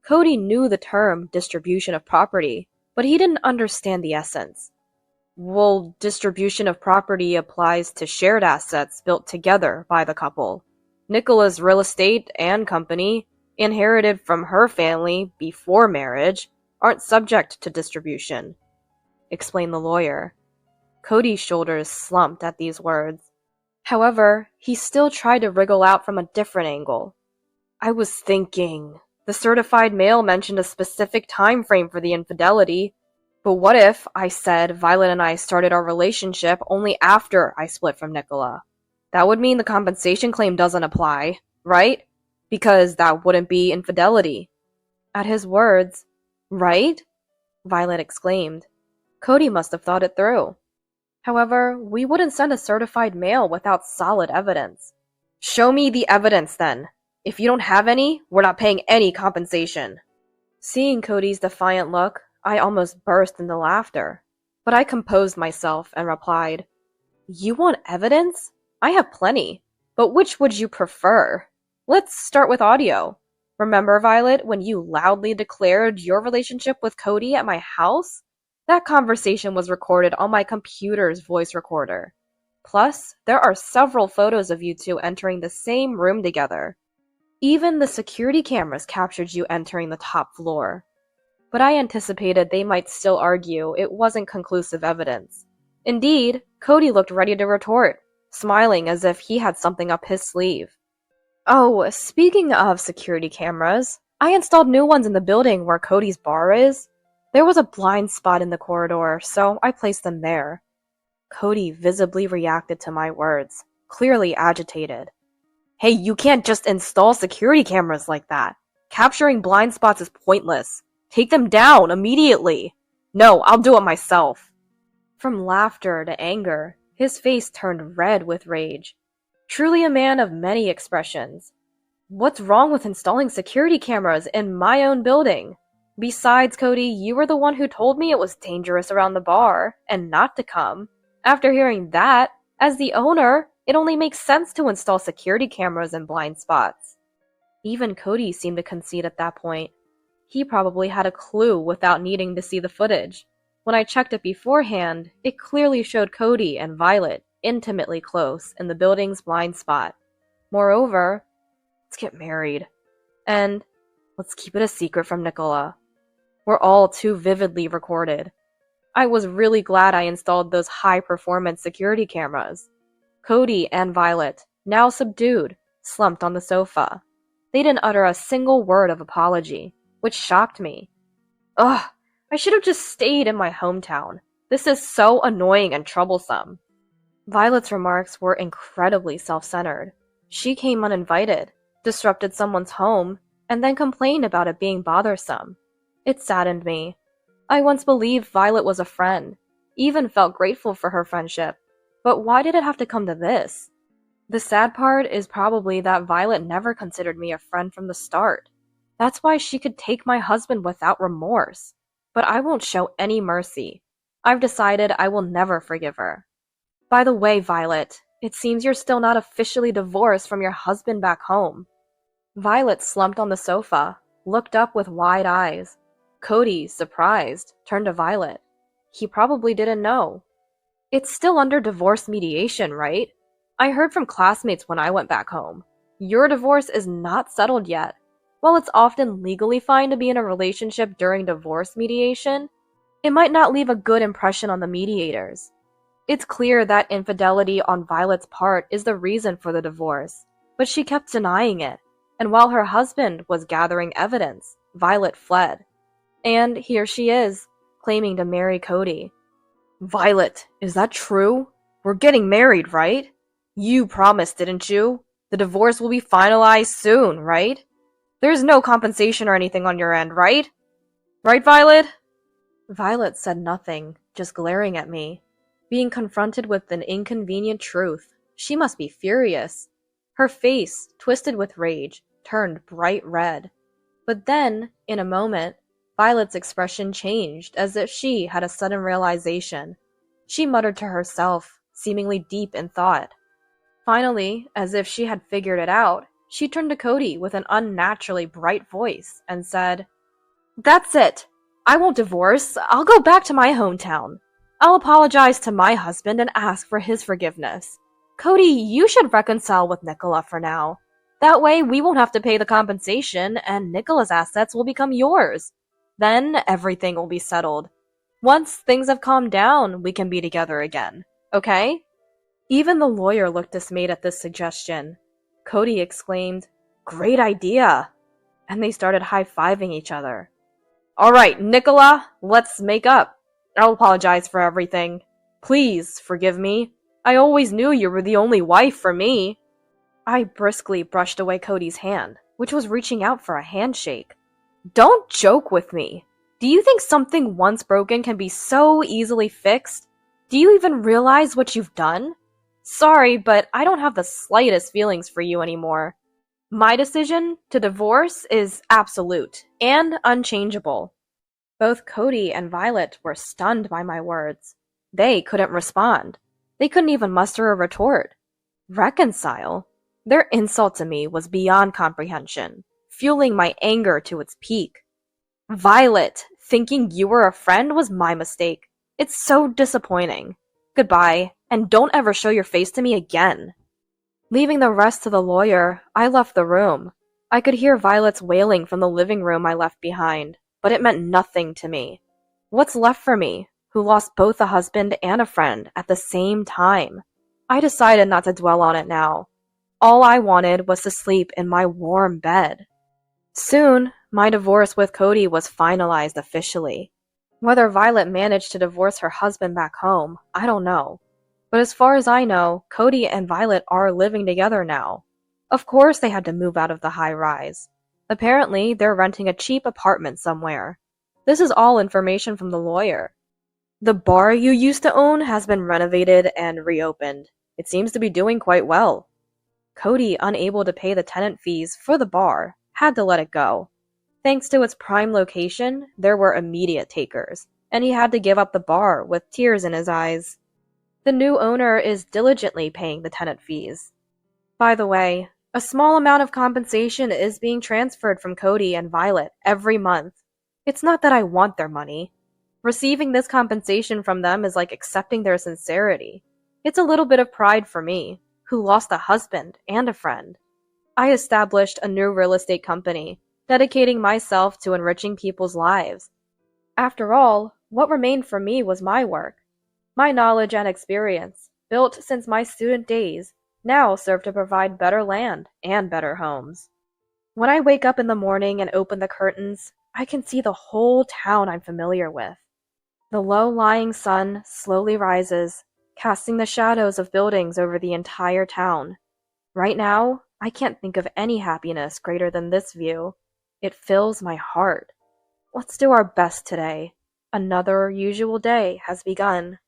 Cody knew the term distribution of property, but he didn't understand the essence. Well, distribution of property applies to shared assets built together by the couple. Nicola's real estate and company, inherited from her family before marriage, aren't subject to distribution, explained the lawyer. Cody's shoulders slumped at these words. However, he still tried to wriggle out from a different angle. I was thinking, the certified mail mentioned a specific time frame for the infidelity. But what if, I said, Violet and I started our relationship only after I split from Nicola? That would mean the compensation claim doesn't apply, right? Because that wouldn't be infidelity. At his words, right? Violet exclaimed. Cody must have thought it through. However, we wouldn't send a certified mail without solid evidence. Show me the evidence then. If you don't have any, we're not paying any compensation. Seeing Cody's defiant look, I almost burst into laughter. But I composed myself and replied, You want evidence? I have plenty. But which would you prefer? Let's start with audio. Remember, Violet, when you loudly declared your relationship with Cody at my house? That conversation was recorded on my computer's voice recorder. Plus, there are several photos of you two entering the same room together. Even the security cameras captured you entering the top floor. But I anticipated they might still argue it wasn't conclusive evidence. Indeed, Cody looked ready to retort, smiling as if he had something up his sleeve. Oh, speaking of security cameras, I installed new ones in the building where Cody's bar is. There was a blind spot in the corridor, so I placed them there. Cody visibly reacted to my words, clearly agitated. Hey, you can't just install security cameras like that. Capturing blind spots is pointless. Take them down immediately. No, I'll do it myself. From laughter to anger, his face turned red with rage. Truly a man of many expressions. What's wrong with installing security cameras in my own building? Besides, Cody, you were the one who told me it was dangerous around the bar, and not to come. After hearing that, as the owner, it only makes sense to install security cameras in blind spots. Even Cody seemed to concede at that point. He probably had a clue without needing to see the footage. When I checked it beforehand, it clearly showed Cody and Violet intimately close in the building's blind spot. Moreover, let's get married. And let's keep it a secret from Nicola. We're all too vividly recorded. I was really glad I installed those high-performance security cameras. Cody and Violet, now subdued, slumped on the sofa. They didn't utter a single word of apology, which shocked me. Ugh, I should have just stayed in my hometown. This is so annoying and troublesome. Violet's remarks were incredibly self-centered. She came uninvited, disrupted someone's home, and then complained about it being bothersome. It saddened me. I once believed Violet was a friend, even felt grateful for her friendship. But why did it have to come to this? The sad part is probably that Violet never considered me a friend from the start. That's why she could take my husband without remorse. But I won't show any mercy. I've decided I will never forgive her. By the way, Violet, it seems you're still not officially divorced from your husband back home. Violet slumped on the sofa, looked up with wide eyes. Cody, surprised, turned to Violet. He probably didn't know. It's still under divorce mediation, right? I heard from classmates when I went back home. Your divorce is not settled yet. While it's often legally fine to be in a relationship during divorce mediation, it might not leave a good impression on the mediators. It's clear that infidelity on Violet's part is the reason for the divorce, but she kept denying it, and while her husband was gathering evidence, Violet fled. And here she is, claiming to marry Cody. Violet, is that true? We're getting married, right? You promised, didn't you? The divorce will be finalized soon, right? There's no compensation or anything on your end, right? Right, Violet? Violet said nothing, just glaring at me. Being confronted with an inconvenient truth, she must be furious. Her face, twisted with rage, turned bright red. But then, in a moment, Violet's expression changed as if she had a sudden realization. She muttered to herself, seemingly deep in thought. Finally, as if she had figured it out, she turned to Cody with an unnaturally bright voice and said, That's it. I won't divorce. I'll go back to my hometown. I'll apologize to my husband and ask for his forgiveness. Cody, you should reconcile with Nicola for now. That way we won't have to pay the compensation and Nicola's assets will become yours. Then everything will be settled. Once things have calmed down, we can be together again. Okay? Even the lawyer looked dismayed at this suggestion. Cody exclaimed, Great idea! And they started high-fiving each other. Alright, Nicola, let's make up. I'll apologize for everything. Please forgive me. I always knew you were the only wife for me. I briskly brushed away Cody's hand, which was reaching out for a handshake. Don't joke with me. Do you think something once broken can be so easily fixed? Do you even realize what you've done? Sorry, but I don't have the slightest feelings for you anymore. My decision to divorce is absolute and unchangeable. Both Cody and Violet were stunned by my words. They couldn't respond. They couldn't even muster a retort. Reconcile? Their insult to me was beyond comprehension, fueling my anger to its peak. Violet, thinking you were a friend was my mistake. It's so disappointing. Goodbye, and don't ever show your face to me again. Leaving the rest to the lawyer, I left the room. I could hear Violet's wailing from the living room I left behind, but it meant nothing to me. What's left for me, who lost both a husband and a friend at the same time? I decided not to dwell on it now. All I wanted was to sleep in my warm bed. Soon, my divorce with Cody was finalized officially. Whether Violet managed to divorce her husband back home, I don't know. But as far as I know, Cody and Violet are living together now. Of course they had to move out of the high-rise. Apparently, they're renting a cheap apartment somewhere. This is all information from the lawyer. The bar you used to own has been renovated and reopened. It seems to be doing quite well. Cody, unable to pay the tenant fees for the bar, had to let it go. Thanks to its prime location, there were immediate takers, and he had to give up the bar with tears in his eyes. The new owner is diligently paying the tenant fees. By the way, a small amount of compensation is being transferred from Cody and Violet every month. It's not that I want their money. Receiving this compensation from them is like accepting their sincerity. It's a little bit of pride for me, who lost a husband and a friend. I established a new real estate company, dedicating myself to enriching people's lives. After all, what remained for me was my work. My knowledge and experience, built since my student days, now serve to provide better land and better homes. When I wake up in the morning and open the curtains, I can see the whole town I'm familiar with. The low-lying sun slowly rises, casting the shadows of buildings over the entire town. Right now, I can't think of any happiness greater than this view. It fills my heart. Let's do our best today. Another usual day has begun.